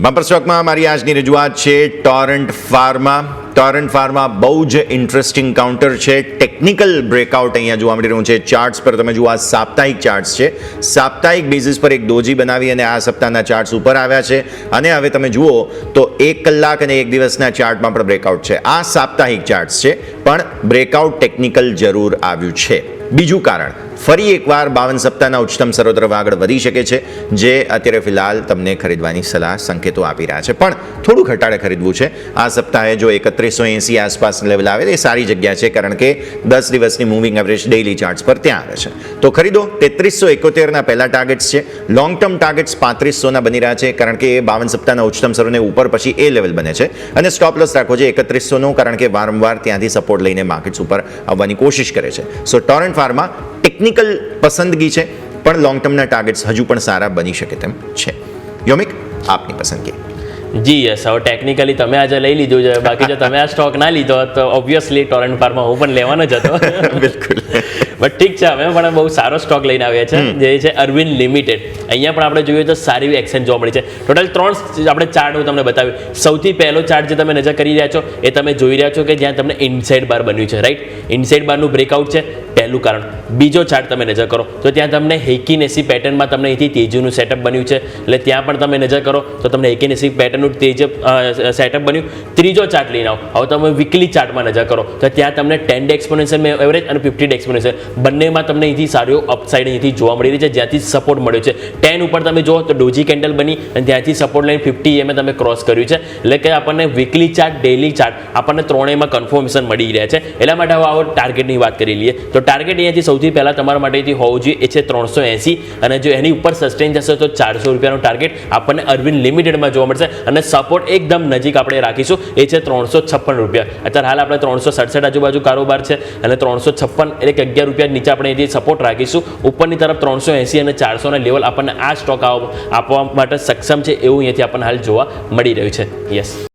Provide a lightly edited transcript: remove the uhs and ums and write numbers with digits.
Bumper સ્ટોકમાં મારી આજની રજૂઆત છે ટોરન્ટ ફાર્મા બહુ જ ઇન્ટરેસ્ટિંગ કાઉન્ટર છે. ટેકનિકલ બ્રેકઆઉટ અહીંયા જોવા મળી રહ્યું છે. ચાર્ટ્સ પર તમે જુઓ, આ સાપ્તાહિક ચાર્ટ્સ છે. સાપ્તાહિક બેઝિસ પર એક ડોજી બનાવી અને આ સપ્તાહના ચાર્ટ્સ ઉપર આવ્યા છે. અને હવે તમે જુઓ તો 1 કલાક અને 1 દિવસના ચાર્ટમાં પણ બ્રેકઆઉટ છે. આ સાપ્તાહિક ચાર્ટ્સ છે, પણ બ્રેકઆઉટ ટેકનિકલ જરૂર આવ્યું છે. બીજું કારણ, ફરી એકવાર 52 સપ્તાહના ઉચ્ચતમ સ્તરો તરફ આગળ વધી શકે છે, જે અત્યારે ફિલહાલ તમને ખરીદવાની સલાહ સંકેતો આપી રહ્યા છે. પણ થોડું ઘટાડે ખરીદવું છે. આ સપ્તાહે જો 3180 આસપાસ લેવલ આવે એ સારી જગ્યા છે, કારણ કે 10 દિવસની મૂવિંગ એવરેજ ડેઇલી ચાર્ટ્સ પર ત્યાં આવે છે. તો ખરીદો. 3371ના પહેલા ટાર્ગેટ્સ છે. લોંગ ટર્મ ટાર્ગેટ્સ 3500ના બની રહ્યા છે, કારણ કે એ 52 સપ્તાહના ઉચ્ચતમ સ્તરોને ઉપર પછી એ લેવલ બને છે. અને સ્ટોપ લોસ રાખવો છે 3100નો, કારણ કે વારંવાર ત્યાંથી સપોર્ટ લઈને માર્કેટ્સ ઉપર આવવાની કોશિશ કરે છે. સો ટોરન્ટ ફાર્મા ટેકનિકલ પસંદગી છે, પણ લોંગ ટર્મના ટાર્ગેટ્સ હજુ પણ સારા બની શકે તેમ છે. યોમિક, આપની પસંદગી. જી યસ, હવે ટેકનિકલી તમે આજે લઈ લીધું છે, બાકી જો તમે આ સ્ટોક ના લીધો તો ઓબ્વિયસલી ટોરન્ટ ફાર્મા હું પણ લેવાનો જ હતો. બિલકુલ. બટ ઠીક છે, અમે પણ બહુ સારો સ્ટોક લઈને આવ્યા છે, જે છે અરવિંદ લિમિટેડ. અહીંયા પણ આપણે જોઈએ તો સારી એવી એક્શન જોવા મળી છે. ટોટલ 3 આપણે ચાર્ટ હું તમને બતાવ્યું. સૌથી પહેલો ચાર્ટ જે તમે નજર કરી રહ્યા છો એ તમે જોઈ રહ્યા છો કે જ્યાં તમને ઇનસાઇડ બાર બન્યું છે, રાઈટ? ઇનસાઇડ બારનું બ્રેકઆઉટ છે, પહેલું કારણ. બીજો ચાર્ટ તમે નજર કરો તો ત્યાં તમને હેકીનેસી પેટર્નમાં તમને અહીંથી તેજીનું સેટઅપ બન્યું છે, એટલે ત્યાં પણ તમે નજર કરો તો તમને હેકીનેસી પેટર્નનું તેજ સેટઅપ બન્યું. ત્રીજો ચાર્ટ લઈને આવો. હવે તમે વીકલી ચાર્ટમાં નજર કરો તો ત્યાં તમને 10 ડે એક્સપોનેન્શિયલ એવરેજ અને 50 ડે એક્સપોનેન્શિયલ બંનેમાં તમને અહીંથી સારો અપસાઇડ અહીંથી જોવા મળી રહી છે, જ્યાંથી સપોર્ટ મળ્યો છે. 10 ઉપર તમે જુઓ તો ડોજી કેન્ડલ બની અને ત્યાંથી સપોર્ટ લાઈન 50 EMA તમે ક્રોસ કર્યું છે. એટલે કે આપણને વીકલી ચાર્ટ, ડેઇલી ચાર્ટ આપણને ત્રણેયમાં કન્ફર્મેશન મળી રહ્યા છે. એટલા માટે હવે આવો ટાર્ગેટની વાત કરી લઈએ તો ટાર્ગેટ અહીંયાથી સૌથી પહેલાં તમારા માટેથી હોવું જોઈએ એ છે 380, અને જો એની ઉપર સસ્ટેન જશે તો 400 રૂપિયાનો ટાર્ગેટ આપણને અરવિંદ લિમિટેડમાં જોવા મળશે. અને સપોર્ટ એકદમ નજીક આપણે રાખીશું, એ છે 356 રૂપિયા. અત્યારે હાલ આપણે 367 આજુબાજુ કારોબાર છે, અને 356 એટલે કે 11 રૂપિયા નીચે આપણે અહીંથી સપોર્ટ રાખીશું. ઉપરની તરફ 380 અને 400ના લેવલ આપણને આ સ્ટોક આપવા માટે સક્ષમ છે, એવું અહીંયાથી આપણને હાલ જોવા મળી રહ્યું છે. યસ.